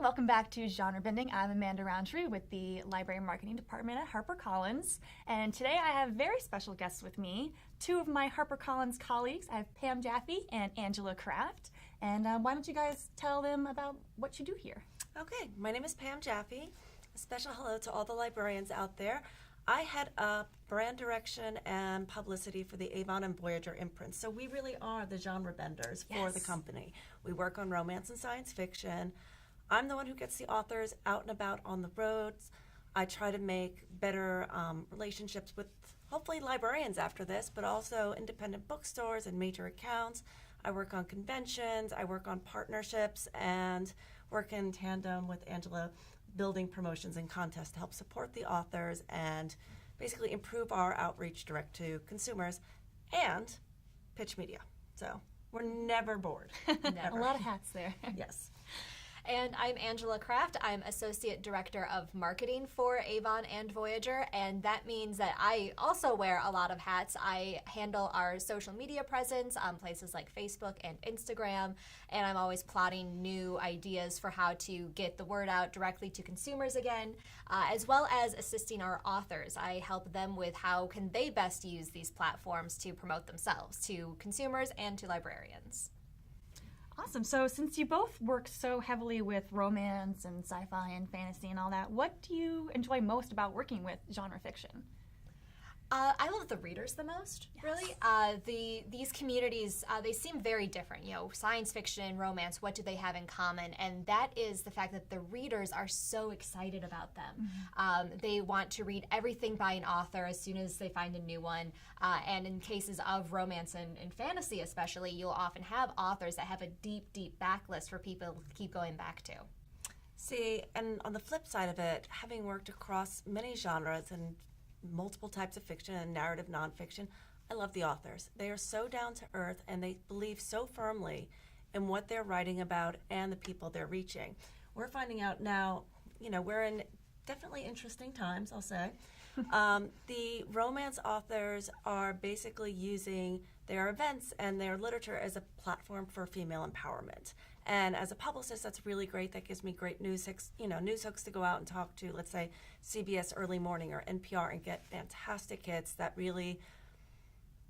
welcome back to Genre Bending. I'm Amanda Roundtree with the Library Marketing Department at HarperCollins, and today I have very special guests with me, two of my HarperCollins colleagues. I have Pam Jaffee and Angela Kraft, and why don't you guys tell them about what you do here? Okay, my name is Pam Jaffee. A special hello to all the librarians out there. I head up brand direction and publicity for the Avon and Voyager imprints. So we really are the genre benders for the company. We work on romance and science fiction. I'm the one who gets the authors out and about on the roads. I try to make better relationships with hopefully librarians after this, but also independent bookstores and major accounts. I work on conventions, I work on partnerships, and work in tandem with Angela building promotions and contests to help support the authors and basically improve our outreach direct to consumers and pitch media. So we're never bored. Never. A lot of hats there. Yes. And I'm Angela Kraft. I'm Associate Director of Marketing for Avon and Voyager, and that means that I also wear a lot of hats. I handle our social media presence on places like Facebook and Instagram, and I'm always plotting new ideas for how to get the word out directly to consumers again, as well as assisting our authors. I help them with how can they best use these platforms to promote themselves to consumers and to librarians. Awesome. So since you both work so heavily with romance and sci-fi and fantasy and all that, what do you enjoy most about working with genre fiction? I love the readers the most, really. These communities, they seem very different. You know, science fiction, romance, what do they have in common? And that is the fact that the readers are so excited about them. Mm-hmm. They want to read everything by an author as soon as they find a new one. And in cases of romance and fantasy especially, you'll often have authors that have a deep, deep backlist for people to keep going back to. See, and on the flip side of it, having worked across many genres and multiple types of fiction and narrative nonfiction, I love the authors. They are so down to earth and they believe so firmly in what they're writing about and the people they're reaching. We're finding out now, you know, we're in definitely interesting times, I'll say. The romance authors are basically using their events and their literature as a platform for female empowerment. And as a publicist, that's really great. That gives me great news hooks to go out and talk to, let's say, CBS Early Morning or NPR and get fantastic hits that really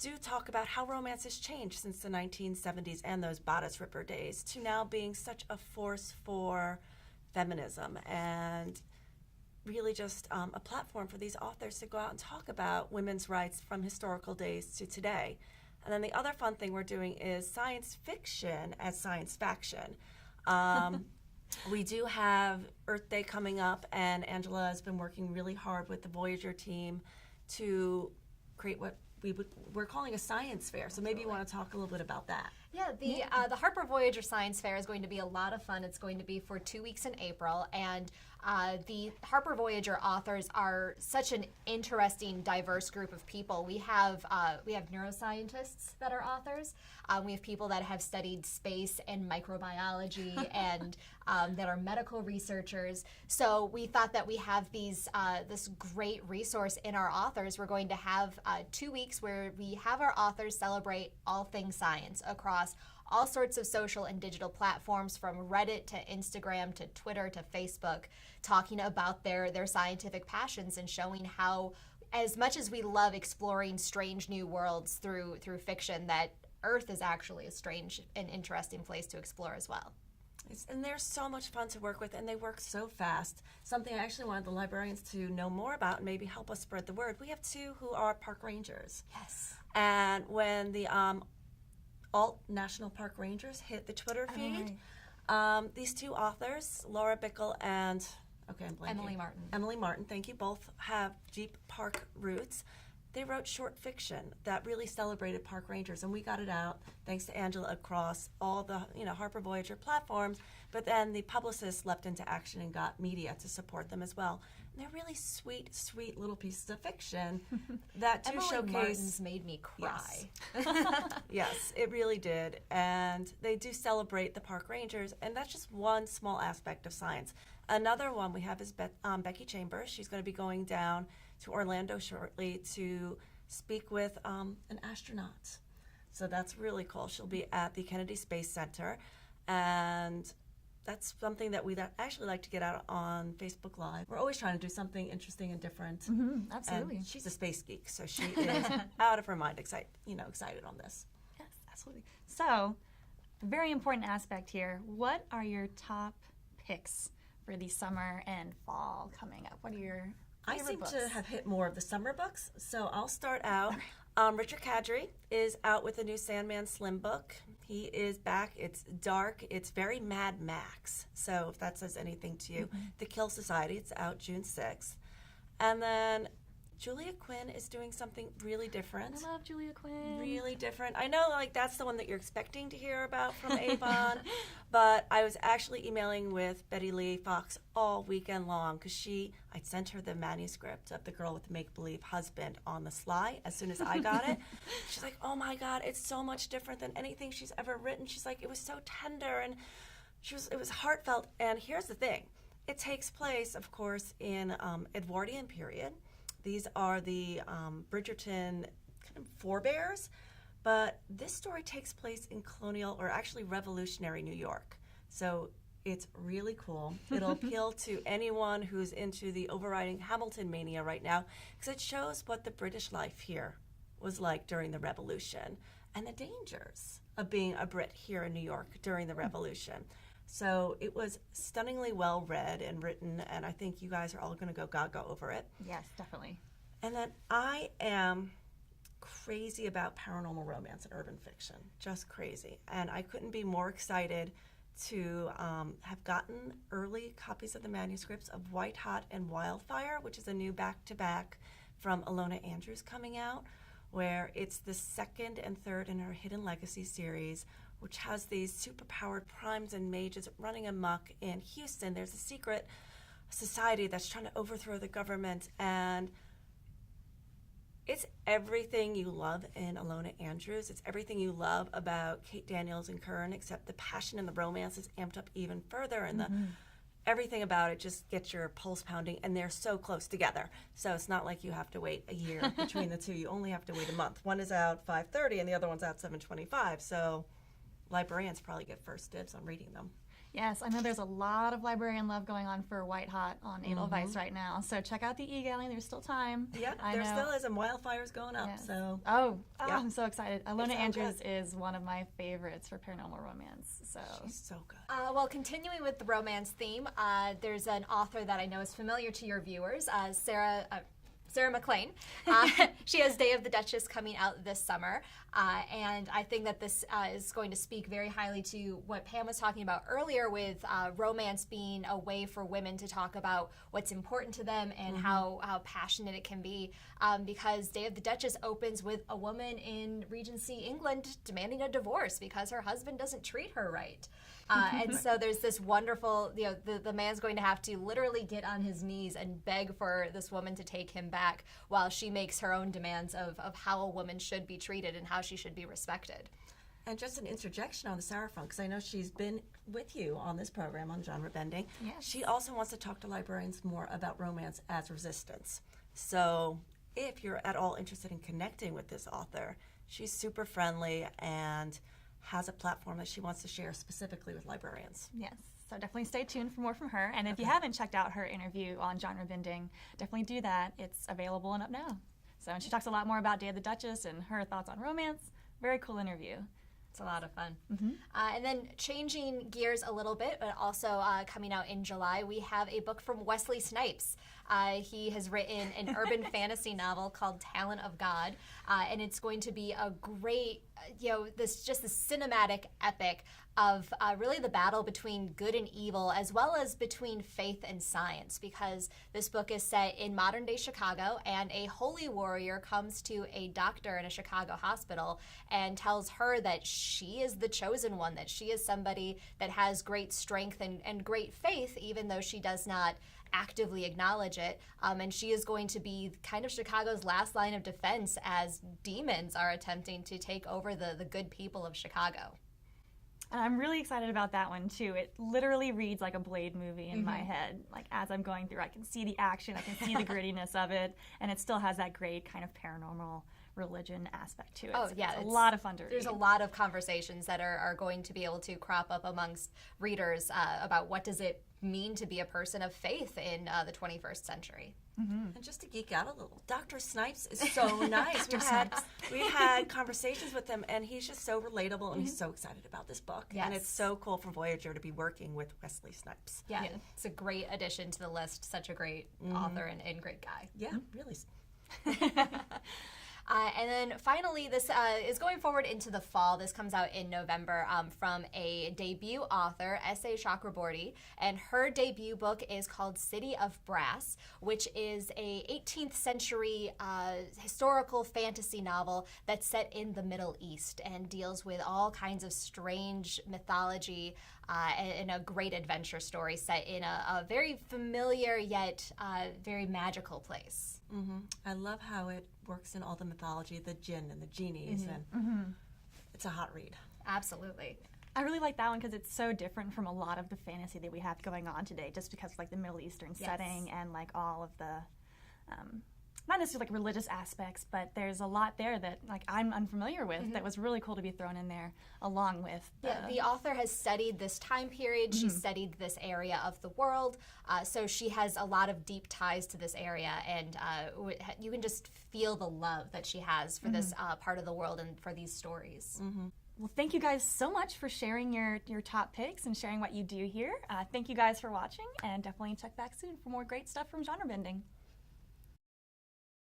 do talk about how romance has changed since the 1970s and those bodice ripper days to now being such a force for feminism and really just a platform for these authors to go out and talk about women's rights from historical days to today. And then the other fun thing we're doing is science fiction as science faction. We do have Earth Day coming up, and Angela has been working really hard with the Voyager team to create what we're calling a science fair. So maybe you want to talk a little bit about that. Yeah, the Harper Voyager Science Fair is going to be a lot of fun. It's going to be for 2 weeks in April, and the Harper Voyager authors are such an interesting, diverse group of people. We have neuroscientists that are authors. We have people that have studied space and microbiology and that are medical researchers. So we thought that we have this great resource in our authors. We're going to have 2 weeks where we have our authors celebrate all things science across all sorts of social and digital platforms, from Reddit to Instagram to Twitter to Facebook, talking about their scientific passions and showing how, as much as we love exploring strange new worlds through fiction, that Earth is actually a strange and interesting place to explore as well. And they're so much fun to work with, and they work so fast. Something I actually wanted the librarians to know more about and maybe help us spread the word. We have two who are park rangers. Yes. And when the Alt National Park Rangers hit the Twitter feed, these two authors, Laura Bickle and Emily Martin, thank you, both have Jeep Park roots. They wrote short fiction that really celebrated park rangers, and we got it out thanks to Angela across all the Harper Voyager platforms. But then the publicists leapt into action and got media to support them as well. And they're really sweet, sweet little pieces of fiction that do Emily showcase. Martin's made me cry. Yes. Yes, it really did, and they do celebrate the park rangers, and that's just one small aspect of science. Another one we have is Becky Chambers. She's going to be going down to Orlando shortly to speak with an astronaut. So that's really cool. She'll be at the Kennedy Space Center, and that's something that we'd actually like to get out on Facebook Live. We're always trying to do something interesting and different. Absolutely. And she's a space geek, so she is out of her mind excited on this. Yes, absolutely. So, very important aspect here. What are your top picks for the summer and fall coming up? What are your I favorite seem books? to have hit more of the summer books, so I'll start out. Richard Kadrey is out with a new Sandman Slim book. He is back. It's dark. It's very Mad Max, so if that says anything to you. The Kill Society, it's out June 6th. And then Julia Quinn is doing something really different. I love Julia Quinn. Really different. I know, like, that's the one that you're expecting to hear about from Avon, but I was actually emailing with Betty Lee Fox all weekend long because I sent her the manuscript of The Girl with the Make-Believe Husband on the sly as soon as I got it. She's like, oh my God, it's so much different than anything she's ever written. She's like, it was so tender and it was heartfelt. And here's the thing. It takes place, of course, in Edwardian period. These are the Bridgerton kind of forebears, but this story takes place in colonial, or actually revolutionary New York. So it's really cool. It'll appeal to anyone who's into the overriding Hamilton mania right now, because it shows what the British life here was like during the Revolution and the dangers of being a Brit here in New York during the Revolution. So it was stunningly well read and written, and I think you guys are all going to go gaga over it. Yes, definitely. And then I am crazy about paranormal romance and urban fiction, just crazy. And I couldn't be more excited to have gotten early copies of the manuscripts of White Hot and Wildfire, which is a new back-to-back from Ilona Andrews coming out, where it's the second and third in her Hidden Legacy series, which has these superpowered primes and mages running amok in Houston. There's a secret society that's trying to overthrow the government, and it's everything you love in Ilona Andrews. It's everything you love about Kate Daniels and Kern, except the passion and the romance is amped up even further, and everything about it just gets your pulse pounding, and they're so close together. So it's not like you have to wait a year between the two. You only have to wait a month. One is out 5:30, and the other one's out 7:25. So librarians probably get first dibs on reading them. Yes, I know there's a lot of librarian love going on for White Hot on Edelweiss right now. So check out the e-gallery. There's still time. Yeah, there still is, and Wildfire's going up. Yes. So yeah. I'm so excited. Ilona Andrews is one of my favorites for paranormal romance. So she's so good. Well, continuing with the romance theme, there's an author that I know is familiar to your viewers, Sarah McLean. She has Day of the Duchess coming out this summer, and I think that this is going to speak very highly to what Pam was talking about earlier with romance being a way for women to talk about what's important to them and how passionate it can be, because Day of the Duchess opens with a woman in Regency England demanding a divorce because her husband doesn't treat her right. And so there's this wonderful, the man's going to have to literally get on his knees and beg for this woman to take him back while she makes her own demands of how a woman should be treated and how she should be respected. And just an interjection on the Sarah front, because I know she's been with you on this program on genre bending. Yes. She also wants to talk to librarians more about romance as resistance. So if you're at all interested in connecting with this author, she's super friendly and has a platform that she wants to share specifically with librarians. yes, so definitely stay tuned for more from her. And if you haven't checked out her interview on genre bending, definitely do that. It's available and up now. So and she talks a lot more about Day of the Duchess and her thoughts on romance. Very cool interview. It's a lot of fun. And then changing gears a little bit, but also coming out in July, we have a book from Wesley Snipes. He has written an urban fantasy novel called Talent of God, and it's going to be a great, this cinematic epic of really the battle between good and evil, as well as between faith and science, because this book is set in modern day Chicago, and a holy warrior comes to a doctor in a Chicago hospital and tells her that she is the chosen one, that she is somebody that has great strength and great faith, even though she does not actively acknowledge it, and she is going to be kind of Chicago's last line of defense as demons are attempting to take over the good people of Chicago. And I'm really excited about that one too. It literally reads like a Blade movie in my head. Like as I'm going through, I can see the action, I can see the grittiness of it, and it still has that great kind of paranormal religion aspect to it. Oh, So yeah, it's a lot of fun to read. There's a lot of conversations that are going to be able to crop up amongst readers about what does it mean to be a person of faith in the 21st century. And just to geek out a little, Dr. Snipes is so nice. We had conversations with him, and he's just so relatable, and he's so excited about this book. Yes. And it's so cool for Voyager to be working with Wesley Snipes. Yeah, it's a great addition to the list. Such a great author and great guy. Yeah, really. And then finally, this is going forward into the fall. This comes out in November from a debut author, S.A. Chakraborty, and her debut book is called City of Brass, which is a 18th century historical fantasy novel that's set in the Middle East and deals with all kinds of strange mythology and a great adventure story set in a very familiar yet very magical place. I love how it works in all the mythology, the jinn and the genies, and it's a hot read. Absolutely. I really like that one because it's so different from a lot of the fantasy that we have going on today, just because of like the Middle Eastern setting and like all of the not necessarily like religious aspects, but there's a lot there that like I'm unfamiliar with that was really cool to be thrown in there along with The author has studied this time period. She's studied this area of the world, so she has a lot of deep ties to this area, and you can just feel the love that she has for this part of the world and for these stories. Well, thank you guys so much for sharing your top picks and sharing what you do here. Thank you guys for watching, and definitely check back soon for more great stuff from Genre Bending.